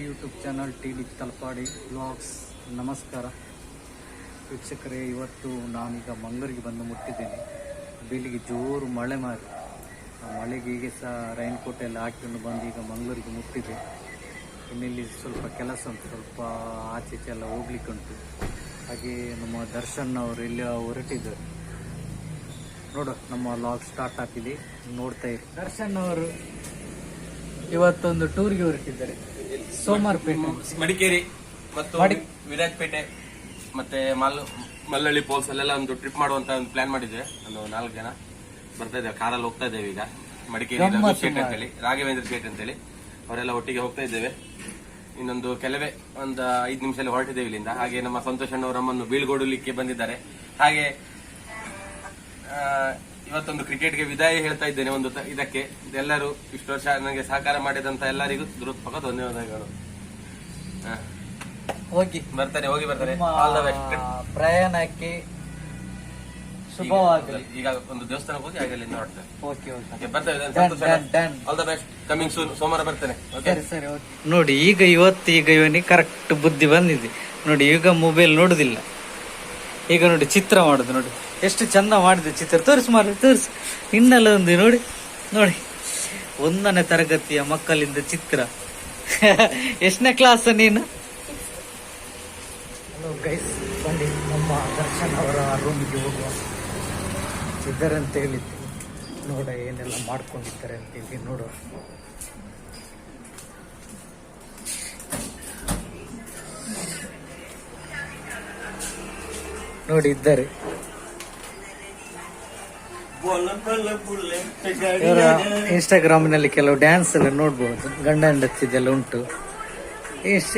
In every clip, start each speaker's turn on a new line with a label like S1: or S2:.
S1: YouTube channel TD. Talapady vlogs. ನಮಸ್ಕಾರ ವೀಕ್ಷಕರೇ, ಇವತ್ತು ನಾನೀಗ ಮಂಗಳೂರಿಗೆ ಬಂದು ಮುಟ್ಟಿದ್ದೇನೆ. ಬೆಳಿಗ್ಗೆ ಜೋರು ಮಳೆ ಮಾರಿ, ಆ ಮಳೆಗೆ ಹೀಗೆ ಸಹ ರೈನ್ ಕೋಟ್ ಎಲ್ಲ ಹಾಕಿಕೊಂಡು ಬಂದು ಈಗ ಮಂಗಳೂರಿಗೆ ಮುಟ್ಟಿದೆ. ಇನ್ನಿಲ್ಲಿ ಸ್ವಲ್ಪ ಕೆಲಸ ಉಂಟು, ಸ್ವಲ್ಪ ಆಚೆ ಎಲ್ಲ ಹೋಗ್ಲಿಕ್ಕೆ ಉಂಟು. ಹಾಗೆ ನಮ್ಮ ದರ್ಶನ್ ಅವರು ಇಲ್ಲಿ ಹೊರಟಿದ್ದಾರೆ. ನೋಡು, ನಮ್ಮ ವ್ಲಾಗ್ ಸ್ಟಾರ್ಟ್ ಆಗ್ತಿದೆ, ನೋಡ್ತಾ ಇರಿ. ದರ್ಶನ್ ಅವರು ಇವತ್ತೊಂದು ಟೂರ್ಗೆ ಹೊರಟಿದ್ದಾರೆ. ಸೋಮಾರ್ಪೇಟೆ,
S2: ಮಡಿಕೇರಿ ಮತ್ತು ವಿರಾಜಪೇಟೆ ಮತ್ತೆ ಮಲ್ಲಳ್ಳಿ ಫಾಲ್ಸ್ ಅಲ್ಲೆಲ್ಲ ಒಂದು ಟ್ರಿಪ್ ಮಾಡುವಂತ ಒಂದು ಪ್ಲಾನ್ ಮಾಡಿದ್ವಿ. ಒಂದು 4 ಜನ ಬರ್ತಾ ಇದ್ದೇವೆ, ಕಾರಲ್ಲಿ ಹೋಗ್ತಾ ಇದ್ದೇವೆ. ಈಗ ಮಡಿಕೇರಿ ಶೇಟ್ ಅಂತೇಳಿ, ರಾಘವೇಂದ್ರ ಶೇಟ್ ಅಂತೇಳಿ ಅವರೆಲ್ಲ ಒಟ್ಟಿಗೆ ಹೋಗ್ತಾ ಇದ್ದೇವೆ. ಇನ್ನೊಂದು ಕೆಲವೇ ಒಂದು 5 ನಿಮಿಷದಲ್ಲಿ ಹೊರಟಿದ್ದೇವೆ ಇಲ್ಲಿಂದ. ಹಾಗೆ ನಮ್ಮ ಸಂತೋಷ್ ಅಣ್ಣವರು ನಮ್ಮನ್ನು ಬೀಳ್ಗೊಡಲಿಕ್ಕೆ ಬಂದಿದ್ದಾರೆ. ಹಾಗೆ ಇವತ್ತೊಂದು ಕ್ರಿಕೆಟ್ಗೆ ವಿದಾಯ ಹೇಳ್ತಾ ಇದ್ದೇನೆ. ಒಂದು ಇದಕ್ಕೆ ಎಲ್ಲರೂ ಇಷ್ಟು ವರ್ಷ ನನಗೆ ಸಹಕಾರ ಮಾಡಿದಂತ ಎಲ್ಲರಿಗೂ ಹೃತ್ಪೂರ್ವಕ ಧನ್ಯವಾದಗಳು.
S1: ಹೋಗಿ
S2: ಬರ್ತಾರೆ.
S1: All the best. ಪ್ರಯಾಣಕ್ಕೆ ಶುಭವಾಗಲಿ.
S2: ಈಗ ಒಂದು ದೇವಸ್ಥಾನಕ್ಕೆ ಹೋಗಿ ಹಾಗೆ ಹೊರಡ್ತೇವೆ.
S1: ಓಕೆ,
S2: ಬರ್ತೇವೆ. All the best. Coming soon. ಸೋಮವಾರ ಬರ್ತೇನೆ.
S1: ಸರಿ. ನೋಡಿ, ಈಗ ಇವನಿಗೆ ಕರೆಕ್ಟ್ ಬುದ್ಧಿ ಬಂದಿದೆ. ನೋಡಿ, ಈಗ ಮೊಬೈಲ್ ನೋಡುದಿಲ್ಲ. ಈಗ ನೋಡಿ, ಚಿತ್ರ ಮಾಡುದು ನೋಡಿ, ಎಷ್ಟು ಚಂದ ಮಾಡಿದೆ ಚಿತ್ರ. ತೋರಿಸು ಇನ್ನೆಲ್ಲ ಒಂದು ನೋಡಿ 1ನೇ ತರಗತಿಯ ಮಕ್ಕಳಿಂದ ಚಿತ್ರ. ಎಷ್ಟನೇ ಕ್ಲಾಸ್ ನೀನು? ಹಲೋ ಗೈಸ್, ಬನ್ನಿ ನಮ್ಮ ದರ್ಶನ್ ಅವರ ರೂಮಿಗೆ ಹೋಗುವ ಇದ್ದಾರೆ ಅಂತ ಹೇಳಿದ್ದು. ನೋಡ ಏನೆಲ್ಲ ಮಾಡ್ಕೊಂಡಿದ್ದಾರೆ ಅಂತ ಹೇಳಿ ನೋಡುವ. ನೋಡಿ, ಇದ್ದಾರೆ. ಇವರ ಇನ್ಸ್ಟಾಗ್ರಾಮಿನಲ್ಲಿ ಕೆಲವು ಡ್ಯಾನ್ಸ್ ಎಲ್ಲ ನೋಡ್ಬೋದು, ಗಂಡ ಹೆಂಡತಿದೆಲ್ಲ ಉಂಟು.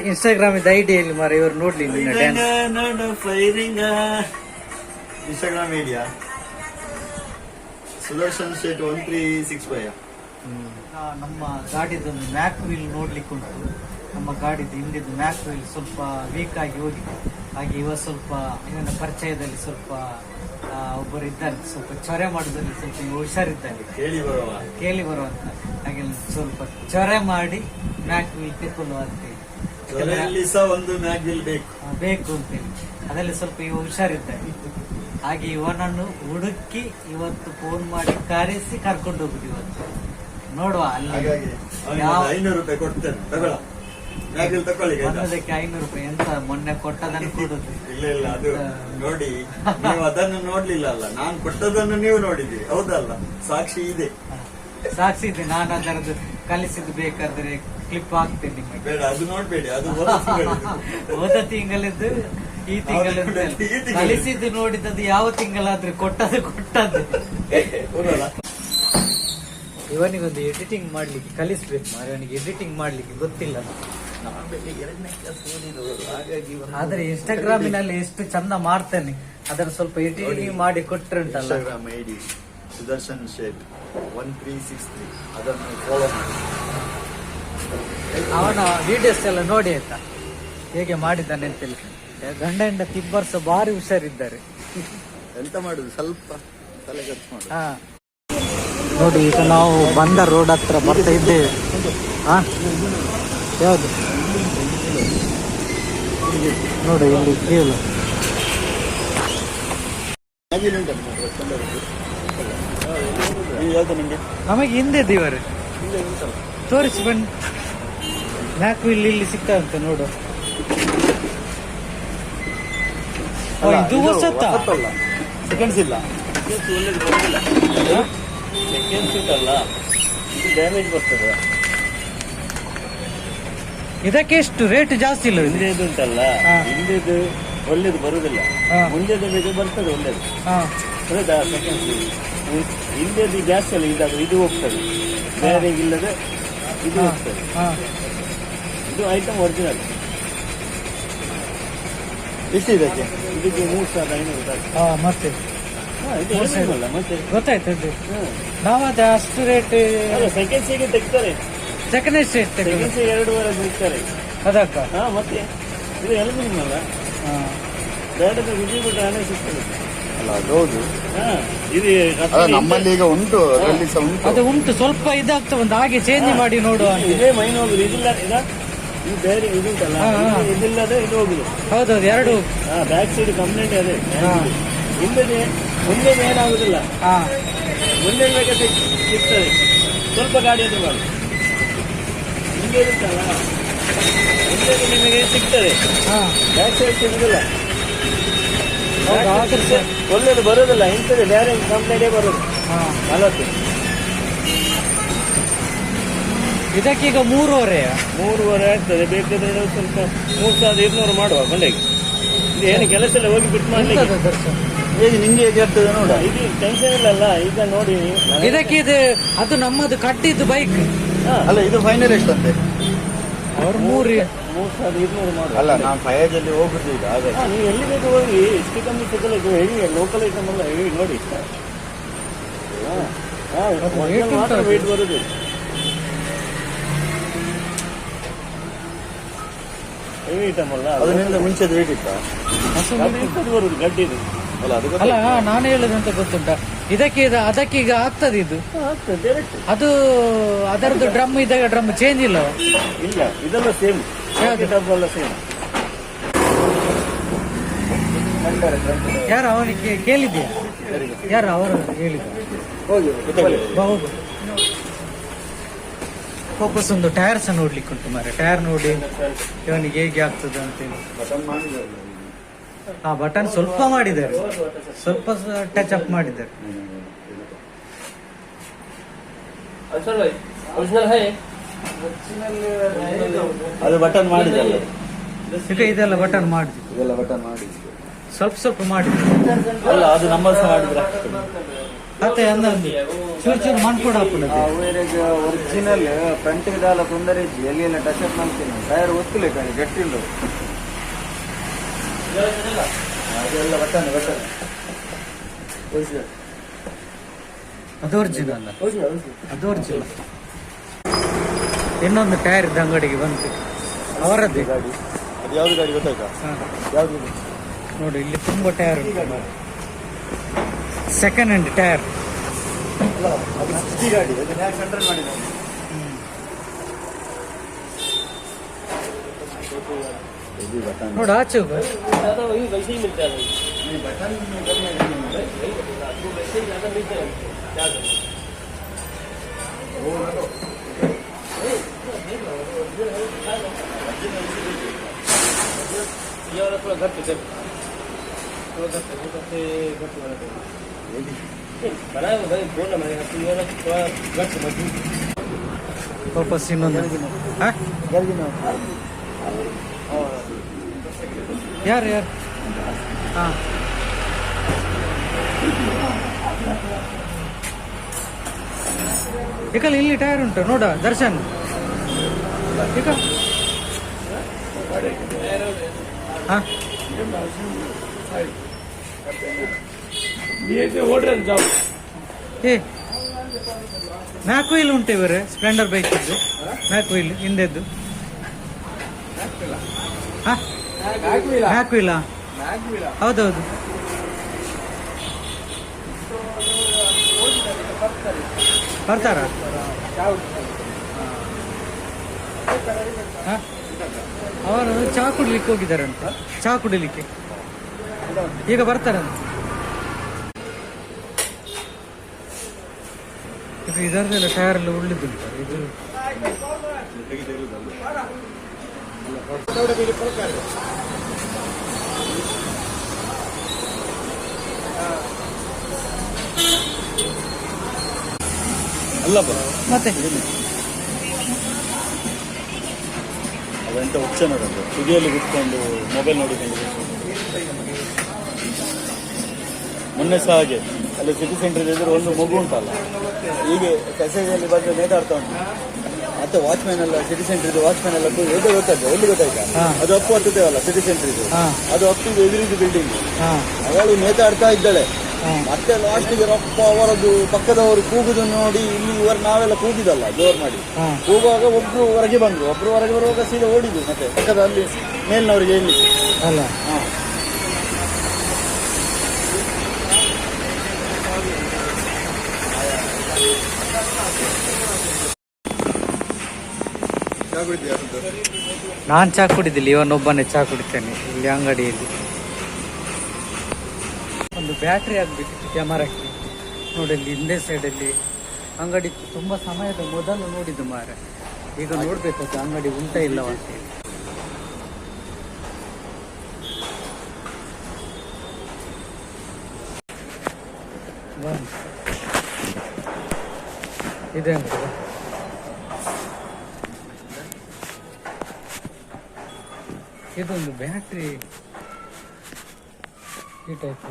S1: ಇನ್ಸ್ಟಾಗ್ರಾಮ್ ಇದ್ದ ಐಡಿಯಲ್ಲಿ ಮಾರ ಇವರು ನೋಡ್ಲಿ ನಿನ್ನ ಡ್ಯಾನ್ಸ್.
S3: ಇನ್ಸ್ಟಾಗ್ರಾಮ್ ಐಡಿಯಾ ಸುದರ್ಶನ್ ಶೇಟ್ 1365.
S1: ನಮ್ಮ ಗಾಡಿದೊಂದು ಮ್ಯಾಕ್ ವೀಲ್ ನೋಡ್ಲಿಕ್ಕೆ ಉಂಟು. ನಮ್ಮ ಗಾಡಿದು ಹಿಂದಿದ್ದು ಮ್ಯಾಕ್ ವೀಲ್ ಸ್ವಲ್ಪ ವೀಕ್ ಆಗಿ ಹೋಗಿದೆ. ಹಾಗೆ ಸ್ವಲ್ಪ ಇವನ ಪರಿಚಯದಲ್ಲಿ ಸ್ವಲ್ಪ ಒಬ್ಬರು ಇದ್ದಾರೆ, ಸ್ವಲ್ಪ ಚೊರೆ ಮಾಡೋದ್ರಲ್ಲಿ ಸ್ವಲ್ಪ ಹುಷಾರಿದ್ದಾರೆ, ಕೇಳಿ ಬರುವಂತ. ಹಾಗೆ ಸ್ವಲ್ಪ ಚೊರೆ ಮಾಡಿ ಮ್ಯಾಕ್ ವೀಲ್ ತೆಕ್ಕೊಳ್ಳುವ ಅಂತೇಳಿ
S3: ಒಂದು ಮ್ಯಾಕ್ ವೀಲ್
S1: ಬೇಕು ಅಂತೇಳಿ ಅದರಲ್ಲಿ ಸ್ವಲ್ಪ ಇವ ಹುಷಾರಿದ್ದಾರೆ. ಹಾಗೆ ಇವನನ್ನು ಹುಡುಕಿ ಇವತ್ತು ಫೋನ್ ಮಾಡಿ ಕರೆಸಿ ಕರ್ಕೊಂಡು ಹೋಗುದು. ಇವತ್ತು ನೋಡುವ, ಅಲ್ಲಿ
S3: 500 ರೂಪಾಯಿ ಕೊಡ್ತೇನೆ,
S1: ಒಂದಕ್ಕೆ 500 ರೂಪಾಯಿ. ಎಂತ ಮೊನ್ನೆ ಕೊಟ್ಟದನ್ನು ಕೊಡುದು?
S3: ಇಲ್ಲ, ಅದು ನೋಡಿ, ನೀವು ಅದನ್ನು ನೋಡ್ಲಿಲ್ಲ ಅಲ್ಲ, ನಾನು ಕೊಟ್ಟದನ್ನು ನೀವು ನೋಡಿದ್ದೀರಿ, ಹೌದಲ್ಲ? ಸಾಕ್ಷಿ ಇದೆ.
S1: ನಾನು ಅದರದ್ದು ಕಲಿಸಿದ್ದು ಬೇಕಾದ್ರೆ ಕ್ಲಿಪ್ ಹಾಕ್ತೇನೆ.
S3: ಬೇಡ, ಅದು ನೋಡ್ಬೇಡಿ, ಅದು
S1: ಹೋದ ತಿಂಗಳಿದ್ದು ಈ ತಿಂಗಳಿದ್ದು ಕಲಿಸಿದ್ದು ನೋಡಿದ್ದು ಯಾವ ತಿಂಗಳಾದ್ರೆ ಕೊಟ್ಟದ್ದು. ಇವನಿಗೊಂದು ಎಡಿಟಿಂಗ್ ಮಾಡ್ಲಿಕ್ಕೆ ಕಲಿಸ್ಬೇಕು ಮಾರೆ. ಅವನಿಗೆ ಎಡಿಟಿಂಗ್ ಮಾಡ್ಲಿಕ್ಕೆ ಗೊತ್ತಿಲ್ಲ. ಆದ್ರೆ ಇನ್ಸ್ಟಾಗ್ರಾಮಿನಲ್ಲಿ ಎಷ್ಟು ಚಂದ ಮಾಡ್ತಾನೆ, ಅದನ್ನು ಸ್ವಲ್ಪ ಎಡಿಟಿಂಗ್ ಮಾಡಿ ಕೊಟ್ರೆ ಉಂಟಲ್ಲ.
S3: ಇನ್ಸ್ಟಾಗ್ರಾಮ್ ಐಡಿ ಸುದರ್ಶನ್ ಶೇಟ್ 1363, ಅದನ್ನು ಫಾಲೋ ಮಾಡಿ.
S1: ಅವನ ವಿಡಿಯೋಸ್ ಎಲ್ಲ ನೋಡಿ ಆಯ್ತಾ, ಹೇಗೆ ಮಾಡಿದ್ದಾನೆ ಅಂತೇಳಿ. ಗಂಡ ಹೆಂಡತಿ ಇಬ್ಬರು ಸಹ ಭಾರಿ ಹುಷಾರಿದ್ದಾರೆ.
S3: ಎಂತ ಮಾಡುದು, ಸ್ವಲ್ಪ ತಲೆ ಖರ್ಚು ಮಾಡು.
S1: ನೋಡಿ ಈಗ ನಾವು ಬಂದ ರೋಡ್ ಹತ್ರ ಬರ್ತಾ ಇದ್ದೇವೆ. ಹಾ, ಯಾವುದು ನೋಡಿ ಇಲ್ಲಿ ಕೇಳು. ನಮಗೆ ಹಿಂದೆ ದೇವರೇ ತೋರಿಸಿ ಬನ್ನಿ. 4 ವೀಲ್ ಇಲ್ಲಿ ಸಿಗ್ತಾ ಅಂತ ನೋಡು. ಇದು ಹೊಸತ್ತ
S3: ಸೆಕೆಂಡ್ಸ್ ಇಲ್ಲ, ಡ್ಯಾಮೇಜ್ ಬರ್ತದೆ.
S1: ಇದಕ್ಕೆ ಎಷ್ಟು ರೇಟ್ ಜಾಸ್ತಿ ಇಲ್ಲ?
S3: ಹಿಂದೆದು ಉಂಟಲ್ಲ, ಹಿಂದೆದು ಒಳ್ಳೇದು ಬರುದಿಲ್ಲ, ಮುಂದೆದು ಬೇಗ ಬರ್ತದೆ ಒಳ್ಳೇದು. ಹಿಂದೆದು ಗ್ಯಾಸ್ ಎಲ್ಲ ಇದಾಗ ಇದು ಹೋಗ್ತದೆ, ಬೇರೆ ಇಲ್ಲದೆ ಇದು ಹೋಗ್ತದೆ. ಇದು ಐಟಮ್ ಒರಿಜಿನಲ್. ಎಷ್ಟು ಇದಕ್ಕೆ? ಇದಕ್ಕೆ 3,500.
S1: ಮತ್ತೆ
S3: ಮತ್ತೆ
S1: ಗೊತ್ತಾಯ್ತು. ನಾವದೇ ಅಷ್ಟು ರೇಟ್
S3: ಸೆಕೆಂಡ್ಸಿಗೆ ತೆಗ್ತಾರೆ,
S1: ಸೆಕೆಂಡ್ ರೇಟ್
S3: ಸೆಕೆಂಡ್ಸ್ 2,500 ತೆಗ್ತಾರೆ
S1: ಅದಕ್ಕ.
S3: ಮತ್ತೆ ಇದು ಅಲ್ಯೂಮಿನಿಯಂ ಅಲ್ಲ, ಬೇಡದ ವಿಜಯ್ ಬಿಟ್ಟು ಹಣ ಸಿಗ್ತದೆ ಅಲ್ಲ. ಅದು ಹೌದು, ಇದು ನಮ್ಮಲ್ಲಿ ಈಗ ಉಂಟು, ಅದರಲ್ಲಿ ಸಹ ಉಂಟು.
S1: ಅದು ಉಂಟು, ಸ್ವಲ್ಪ ಇದಾಗ್ತದೆ, ಒಂದು ಹಾಗೆ ಚೇಂಜ್ ಮಾಡಿ ನೋಡುವ.
S3: ಇದೇ ಮೈನ್ ಹೋಗುದು, ಇದಿಲ್ಲ ಇದು ಬೇರೆ ಇದು ಉಂಟಲ್ಲ, ಇದಿಲ್ಲದೆ ಇದು ಹೋಗುದು.
S1: ಹೌದೌದು, ಎರಡು
S3: ಬ್ಯಾಕ್ ಸೈಡ್ ಕಂಪ್ಲೇಂಟ್ ಅದೇ. ಹಿಂದೆ ಮುಂದೆ ಏನಾಗುದಿಲ್ಲ, ಮುಂದೆ ಬೇಗ ಸಿಗ್ತದೆ. ಸ್ವಲ್ಪ ಗಾಡಿ ಅದು ಮಾಡಿ ಹಿಂದೆ ಇರುತ್ತಲ್ಲ, ಮುಂದೆ ನಿಮಗೆ ಸಿಗ್ತದೆ, ಬ್ಯಾಕ್ ಸೈಡ್ ಸಿಗುದಿಲ್ಲ. ಒಳ್ಳೇದು ಬರೋದಿಲ್ಲ, ಇಂಥದ್ದು ಡೈರೆಕ್ಟ್ ಕಂಪ್ಲೇಂಟೇ ಬರೋದು. 40
S1: ಇದಕ್ಕೀಗ 3,500
S3: ಆಗ್ತದೆ. ಬೇಕಾದ್ರೆ ನಾವು ಸ್ವಲ್ಪ 3,200 ಮಾಡುವ ಬಂಡೆಗೆ. ಇದು ಏನು ಕೆಲಸ ಇಲ್ಲ, ಹೋಗಿ ಬಿಟ್ಟು ಮಾಡ್ಲಿಕ್ಕೆ. ಹೇಗೆ ನಿಂಗೆ ಹೇಗೆ ಆಗ್ತದೆ ನೋಡ, ಇದು ಟೆನ್ಷನ್ ಇಲ್ಲಲ್ಲ. ಈಗ ನೋಡಿ
S1: ಇದಕ್ಕೆ ಇದು ಅದು ನಮ್ಮದು ಕಟ್ಟಿದ್ದು ಬೈಕ್
S3: ಅಲ್ಲ, ಇದು ಫೈನಲ್ ಎಷ್ಟಂತೆ?
S1: ಅವ್ರು
S3: 3,200 ಮಾಡುವ. ಅಲ್ಲ, ನಾನು ಫಯಾಜಲ್ಲಿ ಹೋಗುದು ಈಗ. ನೀವು ಎಲ್ಲಿ ಬೇಕು ಹೋಗಿ, ಇಷ್ಟು ಕಮ್ಮಿ ಸಿಗಲ್ಲ. ಇದು ಹೆವಿ ಲೋಕಲ್ ಐಟಮ್ ಅಲ್ಲ, ಹೆವಿ ನೋಡಿ. ಮಾತ್ರ ವೇಟ್ ಬರುದು. ಹೆವಿ ಐಟಮ್ ಅಲ್ಲ, ಅದರಿಂದ ಮುಂಚೆದು ವೇಟ್ ಇತ್ತ. ಅದು ಬರುದು ಗಡ್ಡಿದು ಅಲ್ಲ, ಅದು
S1: ಅಲ್ಲ. ನಾನು ಹೇಳುದಂತ ಗೊತ್ತುಂಟ, ಅದಕ್ಕೀಗ ಆಗ್ತದೆ. ಇದು ಅದು ಅದರದ್ದು ಡ್ರಮ್ ಇದ್ದಾಗ ಡ್ರಮ್ ಚೇಂಜ್ ಇಲ್ಲ.
S3: ಇಲ್ಲ, ಇದೆಲ್ಲ ಸೇಮ್, ಡಬ್ಬೆಲ್ಲ ಸೇಮ್.
S1: ಯಾರು ಅವನಿಗೆ ಕೇಳಿದ್ಯಾ? ಯಾರು ಅವರು ಹೇಳಿದ? ಹೌದು. ವಾಪಸ್ ಒಂದು ಟೈರ್ಸ್ ನೋಡ್ಲಿಕ್ಕೆ ಉಂಟು ಮಾರೆ. ಟೈರ್ ನೋಡಿ ಇವನಿಗೆ ಹೇಗೆ ಆಗ್ತದೆ ಅಂತೇಳಿ. ಬಟನ್ ಸ್ವಲ್ಪ ಮಾಡಿದ್ದಾರೆ, ಸ್ವಲ್ಪ ಟಚ್ ಅಪ್ ಮಾಡಿದ್ದಾರೆ.
S3: ಅದು ಬಟನ್ ಮಾಡಿದಲ್ಲ,
S1: ಈಗ ಇದೆಲ್ಲ ಬಟನ್ ಮಾಡಿದ್ರು,
S3: ಇದೆಲ್ಲ ಬಟನ್ ಮಾಡಿ
S1: ಸ್ವಲ್ಪ ಮಾಡಿದ್ರು.
S3: ಅಲ್ಲ, ಅದು ನಮ್ಮ ಸಹ ಮಾಡಿದ್ರೆ
S1: ಮತ್ತೆ ಅಂದಂದು ಚೂರು ಮಣ್ಪುಡ ಹಾಕ್ಬಿಡುತ್ತೆ.
S3: ಒರಿಜಿನಲ್ ಫ್ರಂಟ್ ದಾಲ ತೊಂದರೆ ಇದ್ದು ಎಲ್ಲಿ ಎಲ್ಲ ಟಚ್ ಅಪ್ ಮಾಡ್ತೀನಿ. ಟೈರ್ ಒತ್ತಲೆ ಕಾಣಿ ಗಟ್ಟಿಲ್ಲ, ಅದೆಲ್ಲ ಬಟನ್
S1: ಅದು ಒರಿಜಿನಲ್, ಅದು ಒರಿಜಿನಲ್. ಇನ್ನೊಂದು ಟೈರ್ ಇದ್ದ ಅಂಗಡಿಗೆ ಬಂತು, ಅವರದ್ದೇ
S3: ಗಾಡಿ. ಅದು ಯಾವ್ದು ಗಾಡಿ ಗೊತ್ತಾಯ್ತಾ? ಯಾವ್ದು
S1: ನೋಡಿ, ಇಲ್ಲಿ ತುಂಬಾ ಟೈರ್ ಉಂಟು. Second hand tyre.
S3: ಅದು 60 ಗಾಡಿ, ಅದನ್ನ ಯಾಕೆ ಕಂಟ್ರೋಲ್ ಮಾಡಿದ?
S1: ನೋಡಿ ಆಚೆ ಹೋಗು. ವಾಪಸ್ ಇನ್ನೊಂದು. ಯಾರು ಹಾಂ, ಏಕಲ್ಲ ಇಲ್ಲಿ ಟೈರ್ ಉಂಟು ನೋಡ ದರ್ಶನ್. ಏಕ ಹಾಂ, ಏ 4 ವೀಲ್ ಉಂಟು ಇವರೇ ಸ್ಪ್ಲೆಂಡರ್ ಬೈಕ್ ಇದ್ದು. 4 ವೀಲ್ ಹಿಂದೆದ್ದು. ಹಾಂ, 4 ವೀಲಾ? ಹೌದೌದು. ಬರ್ತಾರ ಅವರು ಚಹಾ ಕುಡ್ಲಿಕ್ಕೆ ಹೋಗಿದ್ದಾರಂತ, ಚಹಾ ಕುಡಿಲಿಕ್ಕೆ ಈಗ ಬರ್ತಾರಂತ. ಇದು ಇದರದೆಲ್ಲ ಟೈರ್ ಎಲ್ಲ ಉಳಿದುಂಟು ಇದು.
S3: ಅಲ್ಲಪ್ಪ
S1: ಮತ್ತೆ
S3: ಅವೆಂತ ಆಪ್ಷನ್ ಅದನ್ನು ತುದಿಯಲ್ಲಿ ಕುತ್ಕೊಂಡು ಮೊಬೈಲ್ ನೋಡಿಕೊಂಡು. ಮೊನ್ನೆ ಸಹ ಹಾಗೆ ಅಲ್ಲಿ ಸಿಟಿ ಸೆಂಟರ್ ಎದುರು ಒಂದು ಮಗು ಉಂಟಲ್ಲ, ಹೀಗೆ ಪ್ಯಾಸೇಜಲ್ಲಿ ಬಂದು ನೇತಾಡ್ತಾ ಉಂಟು. ಮತ್ತೆ ವಾಚ್ಮ್ಯಾನ್ ಎಲ್ಲ ಸಿಟಿ ಸೆಂಟರ್ ಇದು ವಾಚ್ಮ್ಯಾನ್ ಎಲ್ಲ ಎಲ್ಲಿ ಗೊತ್ತಾಯ್ತು, ಎಲ್ಲಿ ಗೊತ್ತಾಯ್ತಾ, ಅದು ಅಪ್ಪು ಹತ್ತುತ್ತೇವಲ್ಲ ಸಿಟಿ ಸೆಂಟರ್ ಇದು, ಅದು ಅಪ್ಪಿಗೆ ಎದುರಿದ್ದು ಬಿಲ್ಡಿಂಗ್. ಅವಳು ನೇತಾಡ್ತಾ ಇದ್ದಾಳೆ. ಮತ್ತೆ ಲಾಸ್ಟಿಗೆ ರಪ್ಪ ಅವರದ್ದು ಪಕ್ಕದವರು ಕೂಗುದು ನೋಡಿ ಇಲ್ಲಿ ನಾವೆಲ್ಲ ಕೂಗಿದಲ್ಲ ಜೋರ್ ಮಾಡಿ ಕೂಗುವಾಗ ಒಬ್ರು ಹೊರಗೆ ಬಂದ್ರು. ಒಬ್ರು ಹೊರಗೆ ಬರುವಾಗ ಸೀದಾ ಓಡಿದ್ರು ಮತ್ತೆ ಪಕ್ಕದಲ್ಲಿ ಮೇಲಿನವರಿಗೆ ಹೇಳಿ
S1: ಅಲ್ಲ. ನಾನು ಚಹಾ ಕುಡಿದಿಲ್ಲ, ಇವನೊಬ್ಬನೇ ಚಹಾ ಕುಡಿತೇನೆ ಇಲ್ಲಿ ಅಂಗಡಿಯಲ್ಲಿ. ಒಂದು ಬ್ಯಾಟ್ರಿ ಆಗಬೇಕಿತ್ತು ಕ್ಯಾಮರಾಕ್ಕೆ. ನೋಡಿ ಅಲ್ಲಿ ಹಿಂದೆ ಸೈಡಲ್ಲಿ ಅಂಗಡಿ ತುಂಬ ಸಮಯದ ಮೊದಲು ನೋಡಿದ್ದು ಮಾರೆ. ಈಗ ನೋಡ್ಬೇಕು ಅಂಗಡಿ ಉಂಟಾ ಇಲ್ಲವ ಅಂತೇಳಿ. ಇದೆ ಅಂತ ಇದೊಂದು ಬ್ಯಾಟ್ರಿ ಈ ಟೈಪ್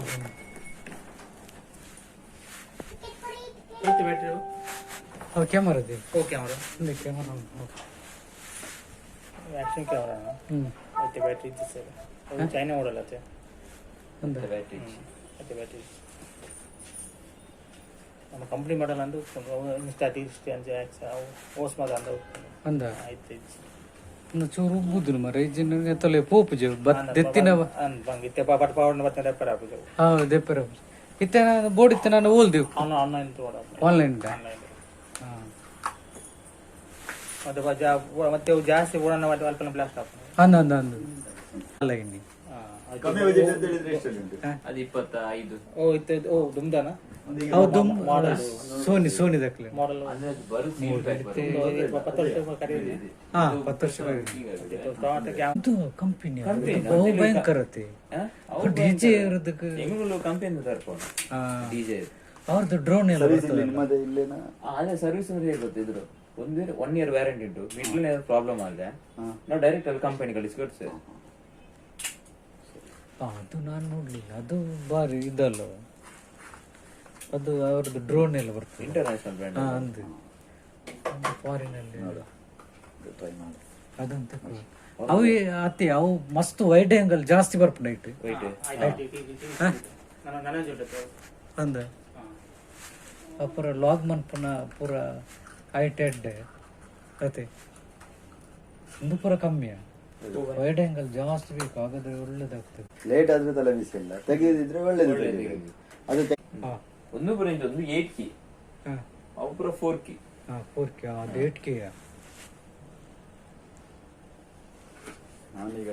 S4: ಬ್ಯಾಟ್ರಿ
S1: ಕ್ಯಾಮರಾದೆ.
S4: ಕ್ಯಾಮರಾ
S1: ಒಂದು ಕ್ಯಾಮರಾ ಉಂಟು.
S4: ಆಕ್ಷನ್ ಕ್ಯಾಮರಾ ಮತ್ತೆ ಬ್ಯಾಟ್ರಿ ಇತ್ತು ಸರ್, ಅದು ಚೈನಾ ಮಾಡಲ್ಲ ಅತ್ತೆ
S1: ಒಂದು
S4: ಬ್ಯಾಟ್ರಿ ಮತ್ತೆ ಬ್ಯಾಟ್ರಿ ನಮ್ಮ ಕಂಪ್ನಿ ಮಾಡಲ್ಲ ಅಂದು ಸ್ಟಾಟಿ ಓಸ್ ಮಾದ ಅಂದ
S1: ಅಂದ
S4: ಆಯ್ತು
S1: ಒಂದು ಚೂರು ಉಬ್ಬುದು ಮರ ಇಜ್ಜಿನ ತೊಲೆ ಪೋಪು ಜೀವ ದೆತ್ತಿನ
S4: ಬಂಗ್ ಇತ್ತೆ ಪಾಪಟ್ ಪಾವಡ್ ಮತ್ತೆ ರೆಪ್ಪರ್ ಹಾಕುದು.
S1: ಹೌದು ದೆಪ್ಪರ ಇತ್ತೆ ನಾನು ಬೋರ್ಡ್ ಇತ್ತೆ ನಾನು ಓಲ್ದೇವು
S4: ಆನ್ಲೈನ್
S1: ಆನ್ಲೈನ್
S4: ಮತ್ತೆ ಅವು ಜಾಸ್ತಿ ಓಡೋಣ ಅಲ್ಪ ಬ್ಲಾಸ್ಟ್ ಆಗ್ತದೆ.
S1: ಅಂದು ಅಲ್ಲ ಇನ್ನಿ
S2: ಅದು 25.
S4: ಓ ಇತ್ತು ಓ ದುಮ್ದಾನ
S1: ಹೌದು ಸೋನಿ ದಕ್ಲೆ
S4: ಮಾಡಲ್
S1: ಹಾ 10 ವರ್ಷ ಇದು ಕಂಪನಿ ಬಹು ಭಯಂಕರತೆ ಡಿಜೆ ಇರೋದಕ್ಕೆ
S5: ಕಂಪನಿ ಡಿಜೆ
S1: ಅವ್ರದ್ದು ಡ್ರೋನ್ ಎಲ್ಲ
S5: ಅದೇ ಸರ್ವಿಸ್ ಅಂದ್ರೆ ಹೇಗೆ ಗೊತ್ತಿದ್ರು 1 year ವ್ಯಾರಂಟಿ ಉಂಟು. ಮಿಡ್ಲ್ ಪ್ರಾಬ್ಲಮ್ ಆದ್ರೆ ನಾವು ಡೈರೆಕ್ಟ್ ಅಲ್ಲಿ ಕಂಪನಿ ಕಳಿಸ್ಕೊಡ್ತೇವೆ.
S1: ಅದು ನಾನು ನೋಡ್ಲಿಲ್ಲ, ಅದು ಬಾರಿ ಇದಲ್ಲ, ಅದು ಅವ್ರದ್ದು ಡ್ರೋನ್ ಎಲ್ಲ ಬರ್ತದೆ
S5: ಇಂಟರ್ನ್ಯಾಷನಲ್ ಬ್ರ್ಯಾಂಡ್.
S1: ಅಂದು ಫಾರಿನಲ್ಲಿ ಅದಂತ ಅವು ಅತಿ ಅವು ಮಸ್ತ್ ವೈಡ್ ಆಂಗಲ್ ಜಾಸ್ತಿ ಬರ್ಪ ನೈಟ್ ಅಂದ ಪೂರ ಲಾಗ್ ಮನ್ ಪುನಃ ಪೂರ ಹೈಟೆಡ್ ಕತೆ ಒಂದು ಪೂರ ಕಮ್ಮಿಯ ವೈಡ್ ಆಂಗಲ್ ಜಾಸ್ತಿ ಬೇಕು, ಹಾಗಾದ್ರೆ ಒಳ್ಳೇದಾಗ್ತದೆ.
S3: ಲೇಟ್ ಆದ್ರೆ ತಲೆ ಬಿಸಿಲ್ಲ, ತೆಗೆದಿದ್ರೆ ಒಳ್ಳೇದು. ಅದು
S5: ಒಂದು ರೇಂಜ್ ಒಂದು 8K, ಅವು ಪೂರ 4K.
S1: 4K ಅದು 8K.
S3: ನಾನೀಗ